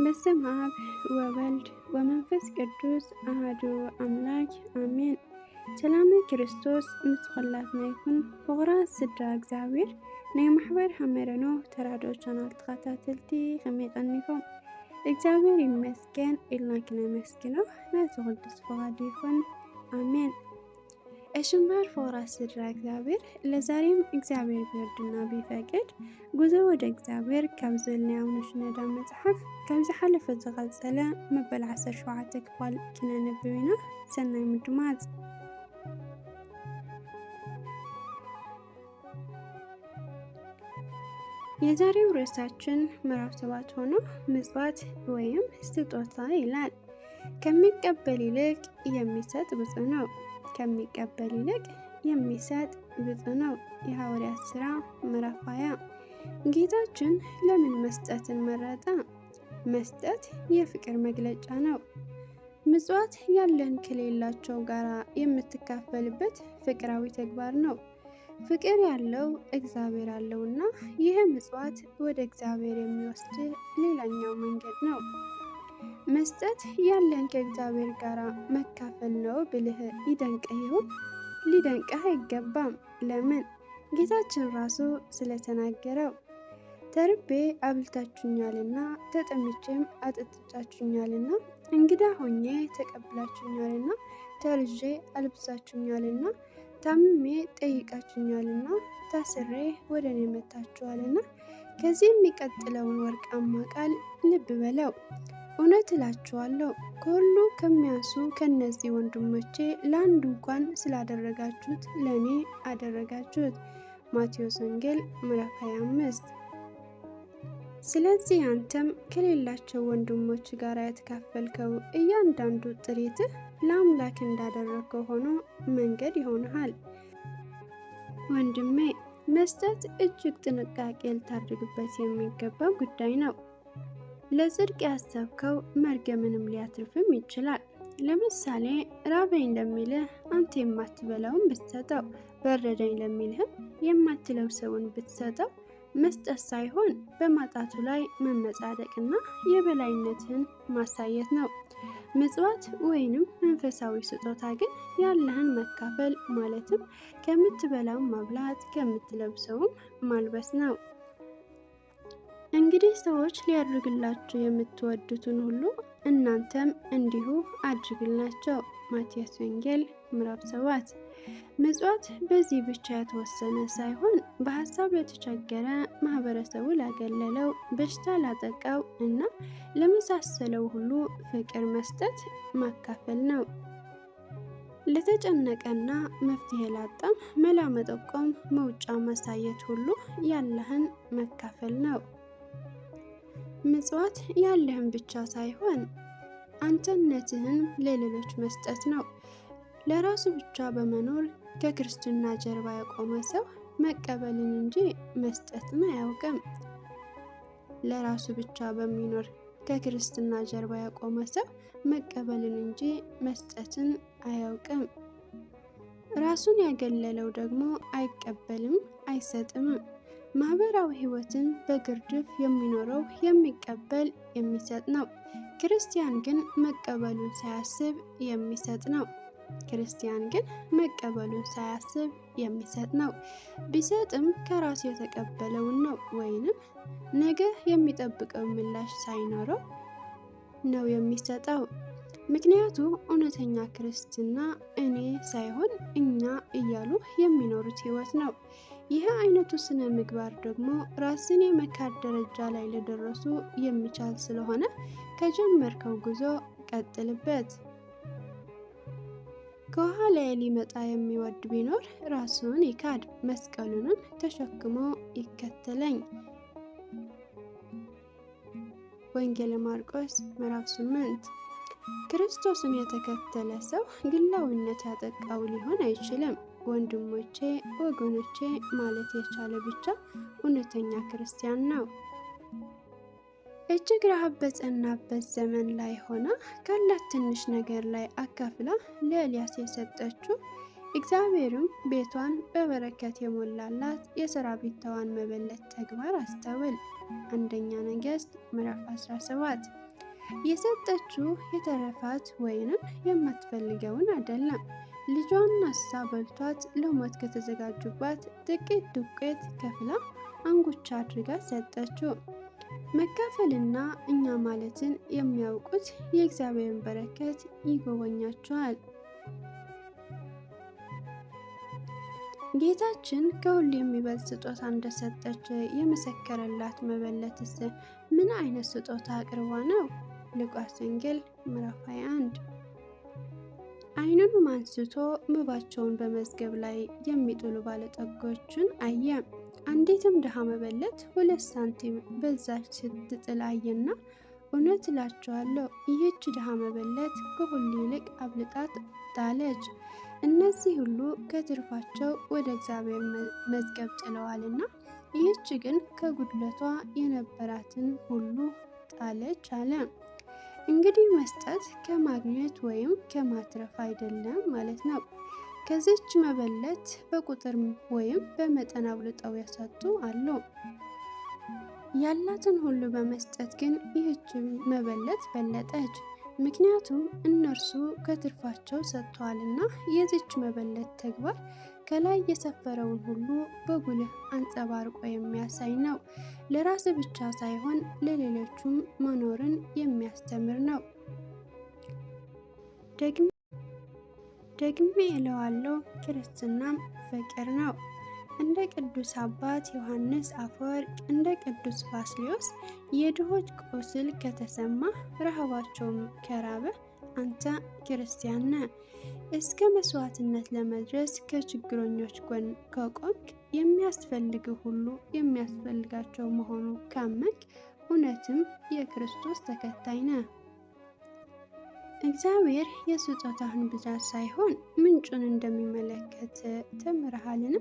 በስመ አብ ወወልድ ወመንፈስ ቅዱስ አሐዱ አምላክ አሜን። ሰላም ክርስቶስ ምስኹላትና ይኹን። ፍቑራት ስድራ እግዚአብሔር ናይ ማሕበር ሐመረኖ ተራድኦ ቻናል ተኸታተልቲ ከመይ ቀኒኩም? እግዚአብሔር ይመስገን ኢልና ክነመስግኖ ነቲ ቅዱስ ፍቃዱ ይኹን አሜን። እሽምባር ፍቑራት ስድራ እግዚአብሔር ለዛሬም እግዚአብሔር ቢወድና ቢፈቅድ ጉዞ ወደ እግዚአብሔር ካብ ዘለና አቡነ መጽሐፍ ካብ ዝሓለፈ ዝቐፀለ መበል 17 ክፋል ክነንብብ ኢና። ሰናይ ምድማጽ። የዛሬው ርዕሳችን ምዕራፍ 7 ሆኖ ምጽዋት ወይም ስጦታ ይላል። ከሚቀበል ይልቅ የሚሰጥ ብፁዕ ነው። ከሚቀበል ይልቅ የሚሰጥ ብፁዕ ነው። የሐዋርያት ሥራ ምዕራፍ 20። ጌታችን ለምን መስጠትን መረጠ? መስጠት የፍቅር መግለጫ ነው። ምጽዋት ያለን ከሌላቸው ጋር የምትካፈልበት ፍቅራዊ ተግባር ነው። ፍቅር ያለው እግዚአብሔር አለውና ይህ ምጽዋት ወደ እግዚአብሔር የሚወስድ ሌላኛው መንገድ ነው። መስጠት ያለን ከእግዚአብሔር ጋር መካፈል ነው ብልህ ይደንቅህ ይሆን? ሊደንቅህ አይገባም። ለምን? ጌታችን ራሱ ስለተናገረው ተርቤ አብልታችሁኛልና፣ ተጠምቼም አጠጥታችሁኛልና፣ እንግዳ ሆኜ ተቀብላችሁኛልና፣ ተርዤ አልብሳችሁኛልና፣ ታምሜ ጠይቃችሁኛልና፣ ታስሬ ወደ እኔ መጥታችኋልና። ከዚህ የሚቀጥለውን ወርቃማ ቃል ልብ በለው። እውነት እላችኋለሁ ከሁሉ ከሚያንሱ ከነዚህ ወንድሞቼ ለአንዱ እንኳን ስላደረጋችሁት ለእኔ አደረጋችሁት። ማቴዎስ ወንጌል ምዕራፍ 25። ስለዚህ አንተም ከሌላቸው ወንድሞች ጋር የተካፈልከው እያንዳንዱ ጥሪትህ ለአምላክ እንዳደረገው ሆኖ መንገድ ይሆንሃል። ወንድሜ፣ መስጠት እጅግ ጥንቃቄ ልታደርግበት የሚገባ ጉዳይ ነው። ለጽድቅ ያሰብከው መርገምንም ሊያትርፍም ይችላል። ለምሳሌ ራበኝ ለሚልህ አንተ የማትበላውን ብትሰጠው፣ በረደኝ ለሚልህም የማትለብሰውን ብትሰጠው መስጠት ሳይሆን በማጣቱ ላይ መመጻደቅና የበላይነትን ማሳየት ነው። ምጽዋት ወይንም መንፈሳዊ ስጦታ ግን ያለህን መካፈል ማለትም ከምትበላው ማብላት፣ ከምትለብሰውም ማልበስ ነው። እንግዲህ ሰዎች ሊያደርግላችሁ የምትወዱትን ሁሉ እናንተም እንዲሁ አድርግላቸው። ማቴዎስ ወንጌል ምዕራፍ 7። ምጽዋት በዚህ ብቻ የተወሰነ ሳይሆን በሀሳብ ለተቸገረ፣ ማህበረሰቡ ላገለለው፣ በሽታ ላጠቃው እና ለመሳሰለው ሁሉ ፍቅር መስጠት ማካፈል ነው። ለተጨነቀና መፍትሄ ላጣ መላ መጠቆም፣ መውጫ ማሳየት ሁሉ ያለህን መካፈል ነው። ምጽዋት ያለህን ብቻ ሳይሆን አንተነትህን ለሌሎች መስጠት ነው። ለራሱ ብቻ በመኖር ከክርስትና ጀርባ የቆመ ሰው መቀበልን እንጂ መስጠትን አያውቅም። ለራሱ ብቻ በሚኖር ከክርስትና ጀርባ የቆመ ሰው መቀበልን እንጂ መስጠትን አያውቅም። ራሱን ያገለለው ደግሞ አይቀበልም፣ አይሰጥም። ማህበራዊ ህይወትን በግርድፍ የሚኖረው የሚቀበል የሚሰጥ ነው። ክርስቲያን ግን መቀበሉን ሳያስብ የሚሰጥ ነው። ክርስቲያን ግን መቀበሉን ሳያስብ የሚሰጥ ነው። ቢሰጥም ከራሱ የተቀበለውን ነው፣ ወይንም ነገ የሚጠብቀው ምላሽ ሳይኖረው ነው የሚሰጠው። ምክንያቱ እውነተኛ ክርስትና እኔ ሳይሆን እኛ እያሉ የሚኖሩት ህይወት ነው። ይህ አይነቱ ስነ ምግባር ደግሞ ራስን የመካድ ደረጃ ላይ ለደረሱ የሚቻል ስለሆነ ከጀመርከው ጉዞ ቀጥልበት። ከኋላ ሊመጣ የሚወድ ቢኖር ራሱን ይካድ፣ መስቀሉንም ተሸክሞ ይከተለኝ። ወንጌል ማርቆስ ምዕራፍ 8። ክርስቶስን የተከተለ ሰው ግላዊነት ያጠቃው ሊሆን አይችልም። ወንድሞቼ፣ ወገኖቼ ማለት የቻለ ብቻ እውነተኛ ክርስቲያን ነው። እጅግ ረሃብ በጸናበት ዘመን ላይ ሆና ካላት ትንሽ ነገር ላይ አካፍላ ለኤልያስ የሰጠችው እግዚአብሔርም ቤቷን በበረከት የሞላላት የሰራቢታዋን መበለት ተግባር አስተውል። አንደኛ ነገሥት ምዕራፍ 17። የሰጠችው የተረፋት ወይንም የማትፈልገውን አይደለም። ልጇን አሳ በልቷት ለሞት ከተዘጋጁባት ጥቂት ዱቄት ከፍላ አንጉቻ አድርጋ ሰጠችው። መካፈልና እኛ ማለትን የሚያውቁት የእግዚአብሔርን በረከት ይጎበኛቸዋል። ጌታችን ከሁሉ የሚበልጥ ስጦታ እንደሰጠች የመሰከረላት መበለትስ ምን አይነት ስጦታ አቅርባ ነው? ሉቃስ ወንጌል ምዕራፍ 21። ዓይኑንም አንስቶ መባቸውን በመዝገብ ላይ የሚጥሉ ባለጠጎችን አየ። አንዲትም ድሃ መበለት 2 ሳንቲም በዛች ስትጥል አየና፣ እውነት እላችኋለሁ ይህች ድሃ መበለት ከሁሉ ይልቅ አብልጣ ጣለች። እነዚህ ሁሉ ከትርፋቸው ወደ እግዚአብሔር መዝገብ ጥለዋልና፣ ይህች ግን ከጉድለቷ የነበራትን ሁሉ ጣለች አለ። እንግዲህ መስጠት ከማግኘት ወይም ከማትረፍ አይደለም ማለት ነው። ከዚች መበለት በቁጥር ወይም በመጠን አብልጠው የሰጡ አሉ። ያላትን ሁሉ በመስጠት ግን ይህች መበለት በለጠች። ምክንያቱም እነርሱ ከትርፋቸው ሰጥተዋልና። የዚች መበለት ተግባር ከላይ የሰፈረውን ሁሉ በጉልህ አንጸባርቆ የሚያሳይ ነው። ለራስ ብቻ ሳይሆን ለሌሎቹም መኖርን የሚያስተምር ነው። ደግሜ እለዋለሁ፣ ክርስትናም ፍቅር ነው። እንደ ቅዱስ አባት ዮሐንስ አፈወርቅ፣ እንደ ቅዱስ ባስልዮስ የድሆች ቁስል ከተሰማ ረሃባቸውም ከራበ አንተ ክርስቲያን ነህ። እስከ መስዋዕትነት ለመድረስ ከችግረኞች ጎን ከቆምክ፣ የሚያስፈልግ ሁሉ የሚያስፈልጋቸው መሆኑ ካመንክ እውነትም የክርስቶስ ተከታይ ነህ። እግዚአብሔር የስጦታህን ብዛት ሳይሆን ምንጩን እንደሚመለከት ተምረሃልን?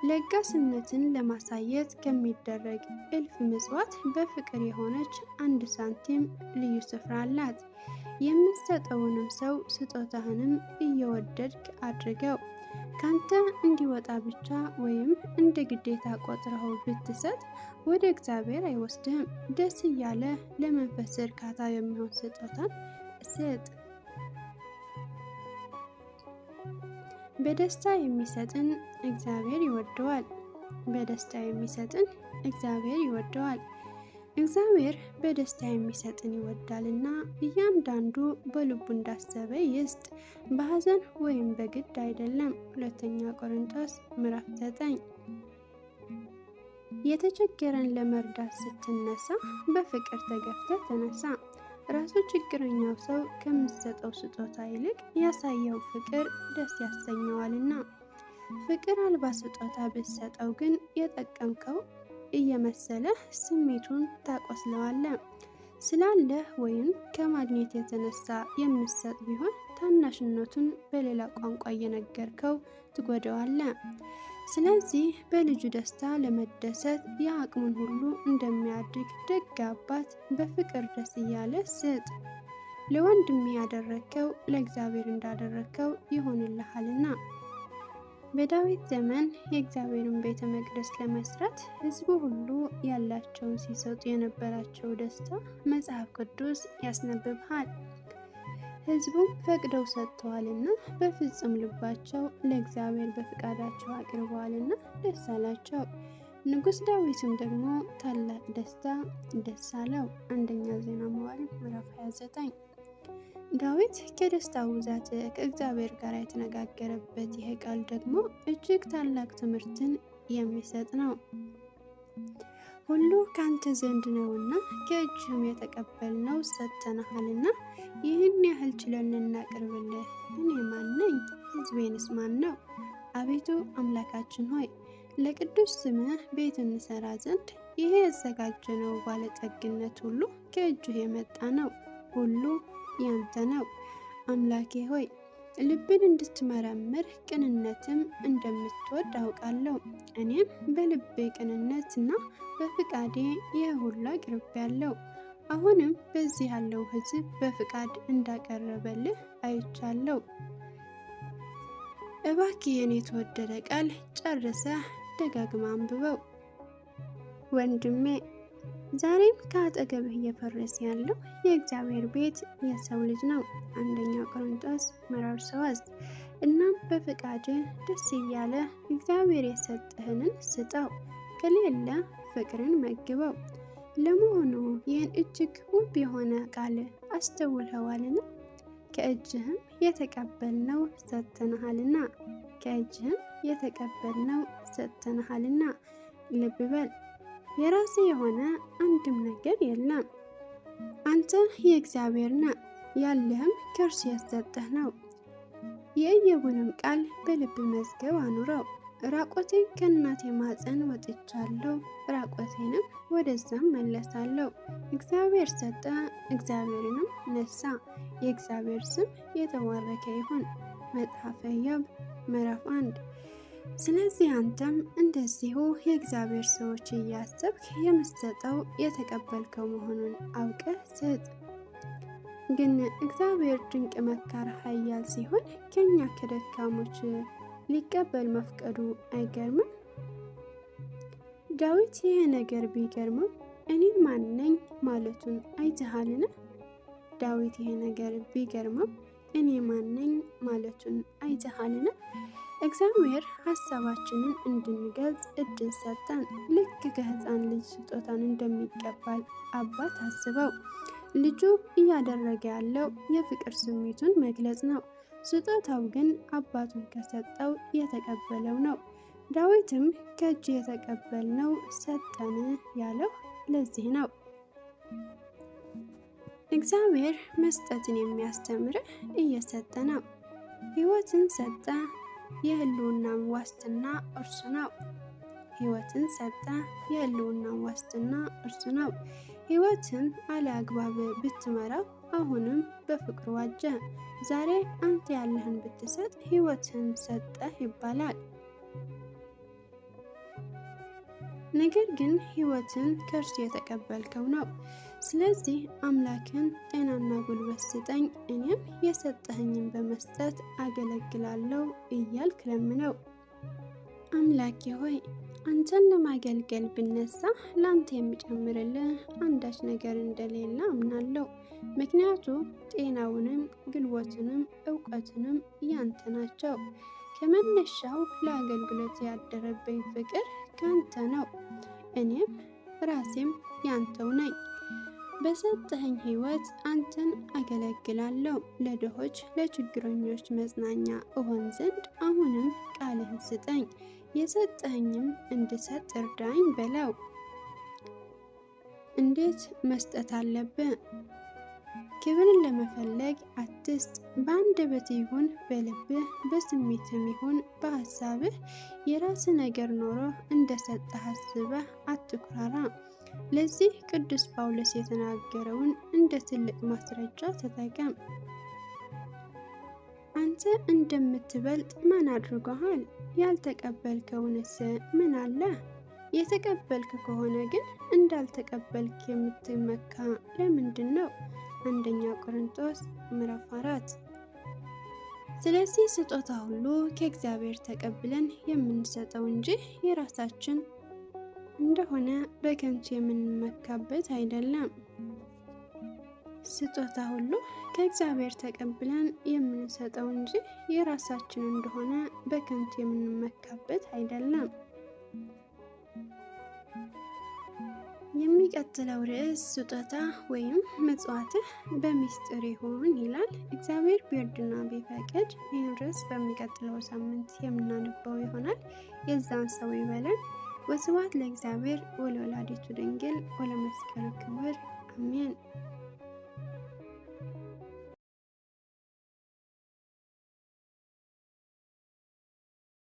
ለጋስነትን ለማሳየት ከሚደረግ እልፍ ምጽዋት በፍቅር የሆነች 1 ሳንቲም ልዩ ስፍራ አላት። የምትሰጠውንም ሰው ስጦታህንም እየወደድክ አድርገው። ካንተ እንዲወጣ ብቻ ወይም እንደ ግዴታ ቆጥረኸው ብትሰጥ ወደ እግዚአብሔር አይወስድህም። ደስ እያለ ለመንፈስ እርካታ የሚሆን ስጦታን ስጥ። በደስታ የሚሰጥን እግዚአብሔር ይወደዋል። በደስታ የሚሰጥን እግዚአብሔር ይወደዋል። እግዚአብሔር በደስታ የሚሰጥን ይወዳልና እያንዳንዱ በልቡ እንዳሰበ ይስጥ፣ በሐዘን ወይም በግድ አይደለም። ሁለተኛ ቆሮንቶስ ምዕራፍ 9። የተቸገረን ለመርዳት ስትነሳ በፍቅር ተገፍተህ ተነሳ። ራሱ ችግረኛው ሰው ከምትሰጠው ስጦታ ይልቅ ያሳየው ፍቅር ደስ ያሰኘዋልና። ፍቅር አልባ ስጦታ ብትሰጠው ግን የጠቀምከው እየመሰለህ ስሜቱን ታቆስለዋለህ። ስላለህ ወይም ከማግኘት የተነሳ የምትሰጥ ቢሆን ታናሽነቱን በሌላ ቋንቋ እየነገርከው ትጎዳዋለህ። ስለዚህ በልጁ ደስታ ለመደሰት የአቅሙን ሁሉ እንደሚያድግ ደግ አባት በፍቅር ደስ እያለ ስጥ። ለወንድም ያደረግከው ለእግዚአብሔር እንዳደረግከው ይሆንልሃልና። በዳዊት ዘመን የእግዚአብሔርን ቤተ መቅደስ ለመስራት ሕዝቡ ሁሉ ያላቸውን ሲሰጡ የነበራቸው ደስታ መጽሐፍ ቅዱስ ያስነብብሃል። ሕዝቡም ፈቅደው ሰጥተዋልና በፍጹም ልባቸው ለእግዚአብሔር በፍቃዳቸው አቅርበዋልና ደስ አላቸው። ንጉሥ ዳዊትም ደግሞ ታላቅ ደስታ ደስ አለው። አንደኛ ዜና መዋዕል ምዕራፍ 29። ዳዊት ከደስታው ብዛት ከእግዚአብሔር ጋር የተነጋገረበት ይህ ቃል ደግሞ እጅግ ታላቅ ትምህርትን የሚሰጥ ነው። ሁሉ ካንተ ዘንድ ነውና ከእጅህም የተቀበልነው ሰጥተንሃልና ይህን ያህል ችለን ልናቀርብልህ እኔ ማን ነኝ? ሕዝቤንስ ማን ነው? አቤቱ አምላካችን ሆይ ለቅዱስ ስምህ ቤት እንሰራ ዘንድ ይሄ ያዘጋጀነው ባለጠግነት ሁሉ ከእጅህ የመጣ ነው። ሁሉ ያንተ ነው። አምላኬ ሆይ ልብን እንድትመረምር ቅንነትም እንደምትወድ አውቃለሁ። እኔም በልቤ ቅንነትና በፍቃዴ ይህ ሁሉ አቅርቤያለሁ። አሁንም በዚህ ያለው ሕዝብ በፍቃድ እንዳቀረበልህ አይቻለሁ። እባክህን የተወደደ ቃል ጨርሰህ ደጋግማ አንብበው። ወንድሜ ዛሬም ከአጠገብህ እየፈረሰ ያለው የእግዚአብሔር ቤት የሰው ልጅ ነው። አንደኛ ቆሮንቶስ ምዕራፍ 3። እናም በፍቃድህ ደስ እያለ እግዚአብሔር የሰጠህንን ስጠው፣ ከሌለ ፍቅርን መግበው። ለመሆኑ ይህን እጅግ ውብ የሆነ ቃል አስተውለዋልን? ከእጅህም የተቀበልነው ሰጥተንሃልና፣ ከእጅህም የተቀበልነው ሰጥተንሃልና። ልብ በል፣ የራስ የሆነ አንድም ነገር የለም። አንተ የእግዚአብሔር ነህ፣ ያለህም ከእርሱ የተሰጠህ ነው። የኢዮብንም ቃል በልብ መዝገብ አኑረው። ራቆቴን ከእናቴ ማፀን ወጥቻለሁ፣ ራቆቴንም ወደዛም መለሳለሁ። እግዚአብሔር ሰጠ፣ እግዚአብሔርንም ነሳ፣ የእግዚአብሔር ስም የተባረከ ይሁን። መጽሐፈ ኢዮብ ምዕራፍ 1። ስለዚህ አንተም እንደዚሁ የእግዚአብሔር ሰዎች እያሰብክ የምትሰጠው የተቀበልከው መሆኑን አውቀህ ስጥ። ግን እግዚአብሔር ድንቅ መካር ኃያል ሲሆን ከኛ ከደካሞች ሊቀበል መፍቀዱ አይገርምም? ዳዊት ይህ ነገር ቢገርመው እኔ ማን ነኝ ማለቱን አይተሃልን? ዳዊት ይህ ነገር ቢገርመው እኔ ማን ነኝ ማለቱን አይተሃልን? እግዚአብሔር ሀሳባችንን እንድንገልጽ እድል ሰጠን። ልክ ከህፃን ልጅ ስጦታን እንደሚቀበል አባት አስበው። ልጁ እያደረገ ያለው የፍቅር ስሜቱን መግለጽ ነው። ስጦታው ግን አባቱን ከሰጠው የተቀበለው ነው። ዳዊትም ከእጅ የተቀበልነው ሰጠን ያለው ለዚህ ነው። እግዚአብሔር መስጠትን የሚያስተምርህ እየሰጠ ነው። ሕይወትን ሰጠ፣ የህልውናን ዋስትና እርሱ ነው። ሕይወትን ሰጠ፣ የህልውናን ዋስትና እርሱ ነው። ሕይወትን አለ አግባብ ብትመራው አሁንም በፍቅሩ ዋጀ። ዛሬ አንተ ያለህን ብትሰጥ ሕይወትን ሰጠህ ይባላል። ነገር ግን ሕይወትን ከእርሱ የተቀበልከው ነው። ስለዚህ አምላክን ጤናና ጉልበት ስጠኝ፣ እኔም የሰጠኸኝን በመስጠት አገለግላለሁ እያልክ ለምነው። አምላኬ ሆይ አንተን ለማገልገል ብነሳ ለአንተ የሚጨምርልህ አንዳች ነገር እንደሌለ አምናለሁ። ምክንያቱ ጤናውንም ጉልበቱንም እውቀቱንም ያንተ ናቸው። ከመነሻው ለአገልግሎት ያደረብኝ ፍቅር ካንተ ነው። እኔም ራሴም ያንተው ነኝ። በሰጠኸኝ ሕይወት አንተን አገለግላለሁ። ለድሆች ለችግረኞች መጽናኛ እሆን ዘንድ አሁንም ቃልህን ስጠኝ፣ የሰጠኸኝም እንድሰጥ እርዳኝ በለው። እንዴት መስጠት አለብህ? ክብርን ለመፈለግ አትስጥ። በአንደበት ይሁን በልብህ፣ በስሜትም ይሁን በሀሳብህ የራስ ነገር ኖሮ እንደሰጠህ አስበህ አትኩራራ። ለዚህ ቅዱስ ጳውሎስ የተናገረውን እንደ ትልቅ ማስረጃ ተጠቀም። አንተ እንደምትበልጥ ማን አድርጎሃል? ያልተቀበልከውንስ ምን አለ? የተቀበልክ ከሆነ ግን እንዳልተቀበልክ የምትመካ ለምንድን ነው? አንደኛ ቆሮንቶስ ምዕራፍ 4። ስለዚህ ስጦታ ሁሉ ከእግዚአብሔር ተቀብለን የምንሰጠው እንጂ የራሳችን እንደሆነ በከንቱ የምንመካበት አይደለም። ስጦታ ሁሉ ከእግዚአብሔር ተቀብለን የምንሰጠው እንጂ የራሳችን እንደሆነ በከንቱ የምንመካበት አይደለም። የሚቀጥለው ርዕስ ስጦታ ወይም ምጽዋትህ በሚስጥር ይሁን ይላል። እግዚአብሔር ቢወድና ቢፈቅድ ይህን ርዕስ በሚቀጥለው ሳምንት የምናነበው ይሆናል። የዛን ሰው ይበለን። ወስብሐት ለእግዚአብሔር ወለወላዲቱ ድንግል ወለመስቀሉ ክቡር አሜን።